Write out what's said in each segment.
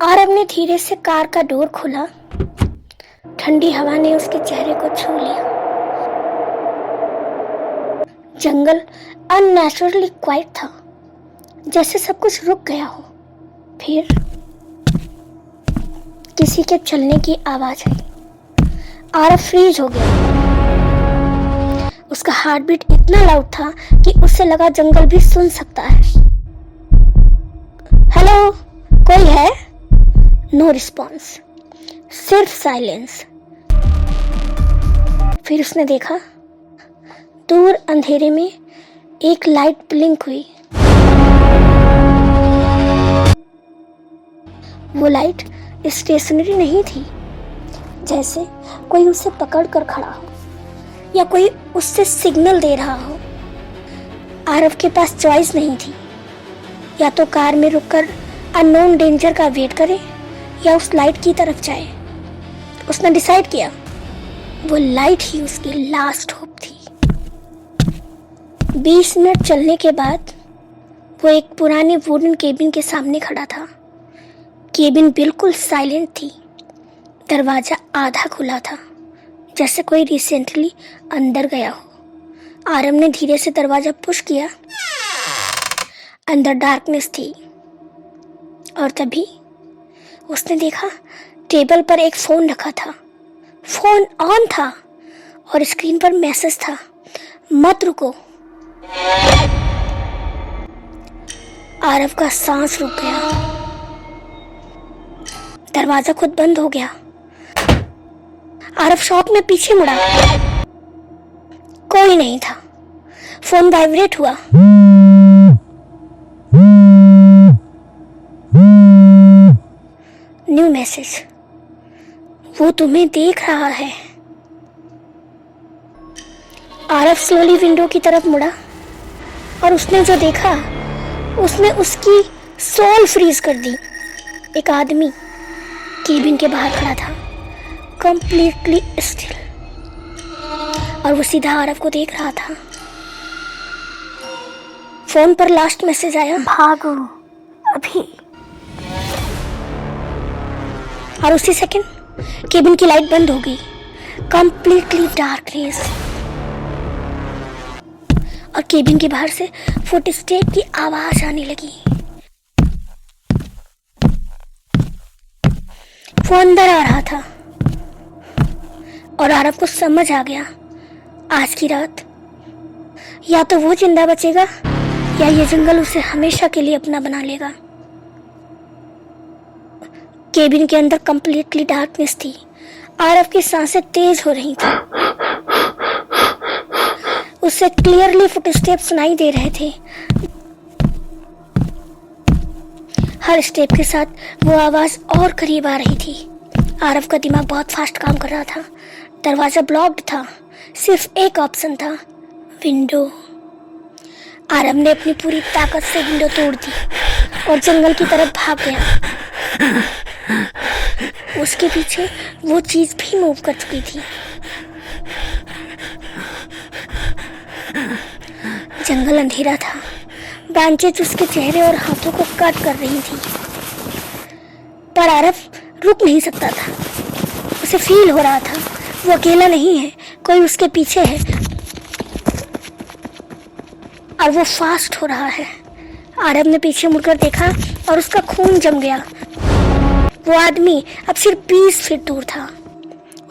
आरव ने धीरे से कार का डोर खोला। ठंडी हवा ने उसके चेहरे को छू लिया। जंगल अननेचुरली क्वाइट था, जैसे सब कुछ रुक गया हो। फिर किसी के चलने की आवाज आई। आरव फ्रीज हो गया। उसका हार्ट बीट इतना लाउड था कि उसे लगा जंगल भी सुन सकता है। हेलो, कोई है? नो रिस्पॉन्स, सिर्फ साइलेंस। फिर उसने देखा, दूर अंधेरे में एक लाइट ब्लिंक हुई। वो लाइट स्टेशनरी नहीं थी, जैसे कोई उसे पकड़ कर खड़ा हो या कोई उससे सिग्नल दे रहा हो। आरव के पास चॉइस नहीं थी, या तो कार में रुककर अननोन डेंजर का वेट करे या उस लाइट की तरफ जाए। उसने डिसाइड किया, वो लाइट ही उसकी लास्ट होप थी। 20 मिनट चलने के बाद वो एक पुराने वुडन केबिन के सामने खड़ा था। केबिन बिल्कुल साइलेंट थी। दरवाजा आधा खुला था, जैसे कोई रिसेंटली अंदर गया हो। आरव ने धीरे से दरवाजा पुश किया। अंदर डार्कनेस थी, और तभी उसने देखा टेबल पर एक फोन रखा था। फोन ऑन था और स्क्रीन पर मैसेज था, मत रुको। आरव का सांस रुक गया। दरवाजा खुद बंद हो गया। आरव शॉक में पीछे मुड़ा। कोई नहीं था। फोन वाइब्रेट हुआ। न्यू मैसेज, वो तुम्हें देख रहा है। आरव स्लोली विंडो की तरफ मुड़ा और उसने जो देखा उसने उसकी सोल फ्रीज कर दी। एक आदमी केबिन के बाहर खड़ा था, कंप्लीटली स्टिल, और वो सीधा आरव को देख रहा था। फोन पर लास्ट मैसेज आया, भागो अभी। और उसी सेकंड केबिन की लाइट बंद हो गई। कंप्लीटली डार्कनेस, और केबिन के बाहर से फुटस्टेप की आवाज आने लगी। वो अंदर आ रहा था और आरव को समझ आ गया, आज की रात या तो वो जिंदा बचेगा या ये जंगल उसे हमेशा के लिए अपना बना लेगा। केबिन के अंदर कंप्लीटली डार्कनेस थी। आरव की सांसें तेज हो रही थी। उसे क्लियरली फुटस्टेप सुनाई दे रहे थे। हर स्टेप के साथ वो आवाज और करीब आ रही थी। आरव का दिमाग बहुत फास्ट काम कर रहा था। दरवाजा ब्लॉक्ड था, सिर्फ एक ऑप्शन था, विंडो। आरव ने अपनी पूरी ताकत से विंडो तोड़ दी और जंगल की तरफ भाग गया। उसके पीछे वो चीज भी मूव कर चुकी थी। जंगल अंधेरा था। ब्रांचेज उसके चेहरे और हाथों को कट कर रही थी, पर आरव रुक नहीं सकता था। उसे फील हो रहा था वो अकेला नहीं है, कोई उसके पीछे है, और वो फास्ट हो रहा है। आरव ने पीछे मुड़कर देखा और उसका खून जम गया। वो आदमी अब सिर्फ 20 फीट दूर था।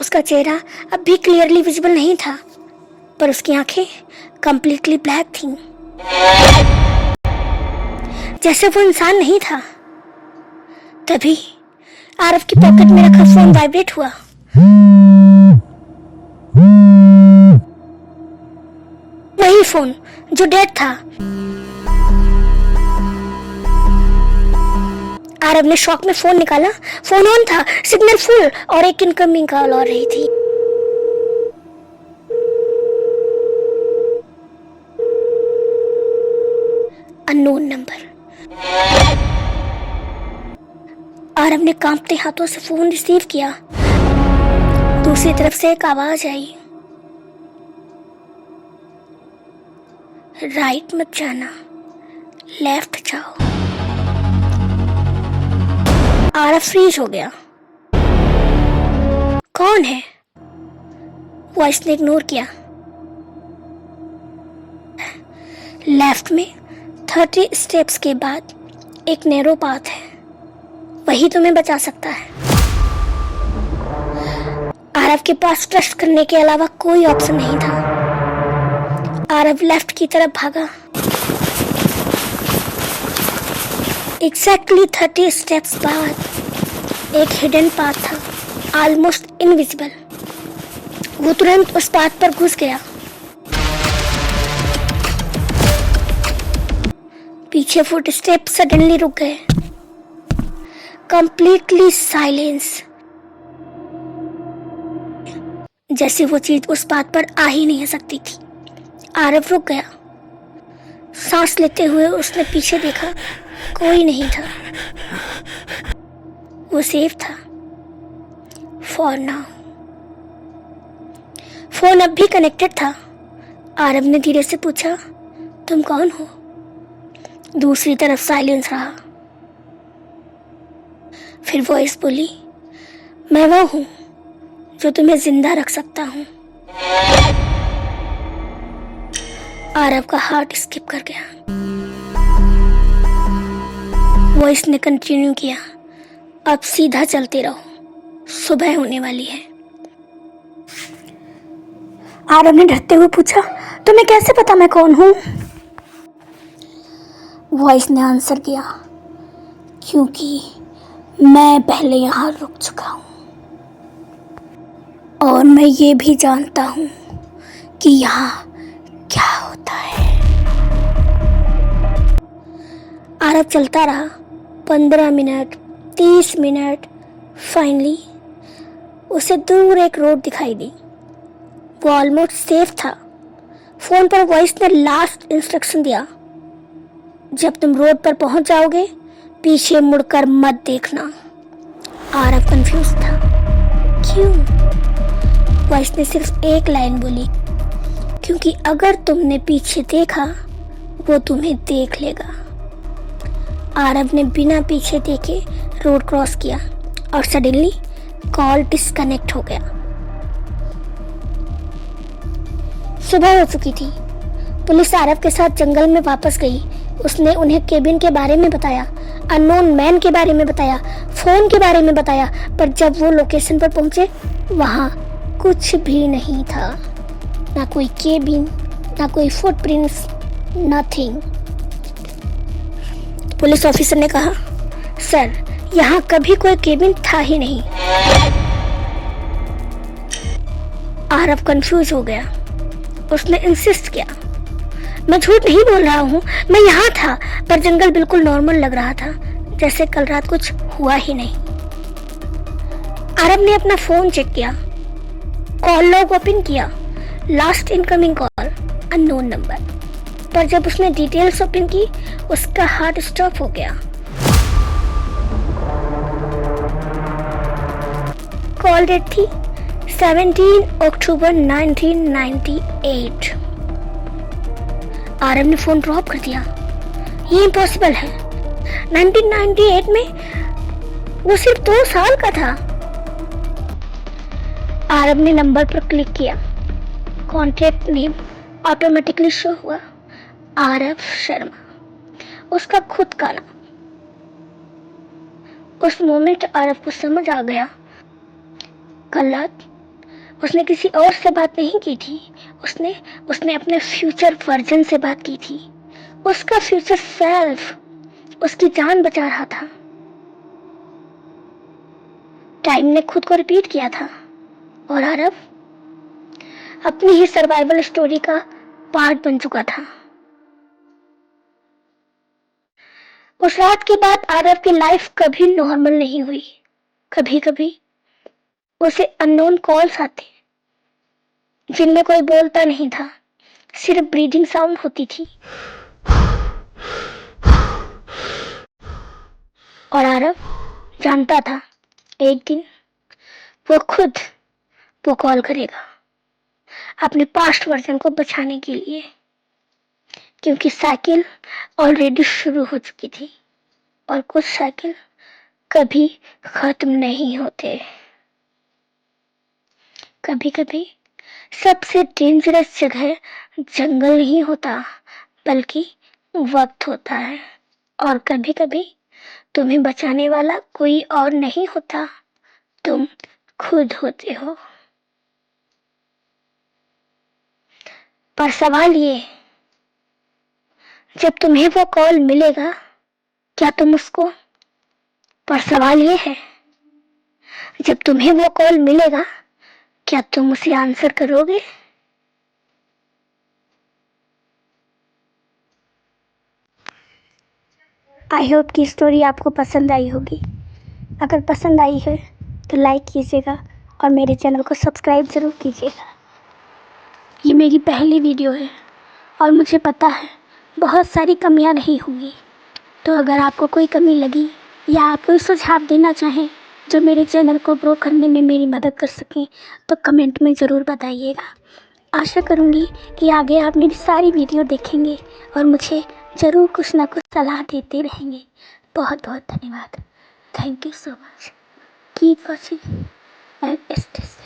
उसका चेहरा अब भी क्लियरली विजिबल नहीं था, पर उसकी आंखें कंप्लीटली ब्लैक थीं, जैसे वो इंसान नहीं था। तभी आरव की पॉकेट में रखा फोन वाइब्रेट हुआ। वही फोन जो डेड था। आरव ने शॉक में फोन निकाला। फोन ऑन था, सिग्नल फुल, और एक इनकमिंग कॉल आ रही थी। Unknown number. आरव ने कांपते हाथों से फोन रिसीव किया। दूसरी तरफ से एक आवाज आई, राइट मत जाना, लेफ्ट जाओ। आरव फ्रीज हो गया। कौन है? वॉइस ने इग्नोर किया। लेफ्ट में 30 स्टेप्स के बाद एक नैरो पाथ है, वही तुम्हें बचा सकता है। आरव के पास ट्रस्ट करने के अलावा कोई ऑप्शन नहीं था। आरव लेफ्ट की तरफ भागा। एग्जैक्टली 30 स्टेप्स बाद एक हिडन पाथ था, ऑलमोस्ट इनविजिबल। वो तुरंत उस पाथ पर घुस गया। पीछे फुटस्टेप सडनली रुक गए। कंप्लीटली साइलेंस, जैसे वो चीज उस पाथ पर आ ही नहीं सकती थी। आरव रुक गया। सांस लेते हुए उसने पीछे देखा, कोई नहीं था। वो सेफ था फॉर नाउ। फोन अब भी कनेक्टेड था। आरव ने धीरे से पूछा, तुम कौन हो? दूसरी तरफ साइलेंस रहा। फिर वॉइस बोली, मैं वो हूं जो तुम्हें जिंदा रख सकता हूं। आरव का हार्ट स्किप कर गया। वॉइस ने कंटिन्यू किया, अब सीधा चलते रहो, सुबह होने वाली है। आरव ने डरते हुए पूछा, तुम्हें कैसे पता मैं कौन हूं? वॉइस ने आंसर किया, क्योंकि मैं पहले यहां रुक चुका हूं और मैं ये भी जानता हूं कि यहां क्या होता है। आरव चलता रहा। 15 मिनट, 30 मिनट। फाइनली उसे दूर एक रोड दिखाई दी। वो ऑलमोस्ट सेफ था। फोन पर वॉइस ने लास्ट इंस्ट्रक्शन दिया, जब तुम रोड पर पहुंच जाओगे पीछे मुड़कर मत देखना। आरव कंफ्यूज था। क्यों? वॉइस ने सिर्फ एक लाइन बोली, क्योंकि अगर तुमने पीछे देखा वो तुम्हें देख लेगा। आरव ने बिना पीछे देखे रोड क्रॉस किया और सडनली कॉल डिस्कनेक्ट हो गया। सुबह हो चुकी थी। पुलिस आरव के साथ जंगल में वापस गई। उसने उन्हें केबिन के बारे में बताया, अननोन मैन के बारे में बताया, फोन के बारे में बताया, पर जब वो लोकेशन पर पहुंचे वहां कुछ भी नहीं था। ना कोई केबिन, ना कोई फुटप्रिंट्स, नथिंग। पुलिस ऑफिसर ने कहा, सर, यहाँ कभी कोई केबिन था ही नहीं। आरव कंफ्यूज हो गया। उसने इंसिस्ट किया, मैं झूठ नहीं बोल रहा हूँ, मैं यहाँ था, पर जंगल बिल्कुल नॉर्मल लग रहा था, जैसे कल रात कुछ हुआ ही नहीं। आरव ने अपना फोन चेक किया, कॉल लॉग ओपन किया, last incoming call unknown number. पर जब उसने डिटेल्स ओपन की उसका हार्ट स्टॉप हो गया। कॉल डेट थी 17 अक्टूबर 1998। आरव ने फोन ड्रॉप कर दिया। ये इम्पॉसिबल है। 1998 में वो सिर्फ 2 साल का था। आरव ने नंबर पर क्लिक किया। कॉन्टैक्ट नेम ऑटोमेटिकली शो हुआ, आरव शर्मा, उसका खुद का नाम। उस मोमेंट आरव को समझ आ गया, कल रात उसने किसी और से बात नहीं की थी। उसने अपने फ्यूचर वर्जन से बात की थी। उसका फ्यूचर सेल्फ उसकी जान बचा रहा था। टाइम ने खुद को रिपीट किया था और आरव अपनी ही सर्वाइवल स्टोरी का पार्ट बन चुका था। उस रात के बाद आरव की लाइफ कभी नॉर्मल नहीं हुई। कभी कभी उसे अननोन कॉल्स आते जिनमें कोई बोलता नहीं था, सिर्फ ब्रीदिंग साउंड होती थी। और आरव जानता था एक दिन वो खुद वो कॉल करेगा अपने पास्ट वर्जन को बचाने के लिए, क्योंकि साइकिल ऑलरेडी शुरू हो चुकी थी और कुछ साइकिल कभी खत्म नहीं होते। कभी कभी सबसे डेंजरस जगह जंगल नहीं होता, बल्कि वक्त होता है। और कभी कभी तुम्हें बचाने वाला कोई और नहीं होता, तुम खुद होते हो। पर सवाल ये, जब तुम्हें वो कॉल मिलेगा, क्या तुम उसको पर सवाल ये है, जब तुम्हें वो कॉल मिलेगा, क्या तुम उसे आंसर करोगे? आई होप की स्टोरी आपको पसंद आई होगी। अगर पसंद आई है तो लाइक कीजिएगा और मेरे चैनल को सब्सक्राइब ज़रूर कीजिएगा। ये मेरी पहली वीडियो है और मुझे पता है बहुत सारी कमियां नहीं होंगी। तो अगर आपको कोई कमी लगी या आप कोई सुझाव देना चाहें जो मेरे चैनल को ग्रो करने में मेरी मदद कर सकें, तो कमेंट में ज़रूर बताइएगा। आशा करूँगी कि आगे आप मेरी सारी वीडियो देखेंगे और मुझे ज़रूर कुछ ना कुछ सलाह देते रहेंगे। बहुत बहुत धन्यवाद। Thank you so much. Keep watching and stay safe.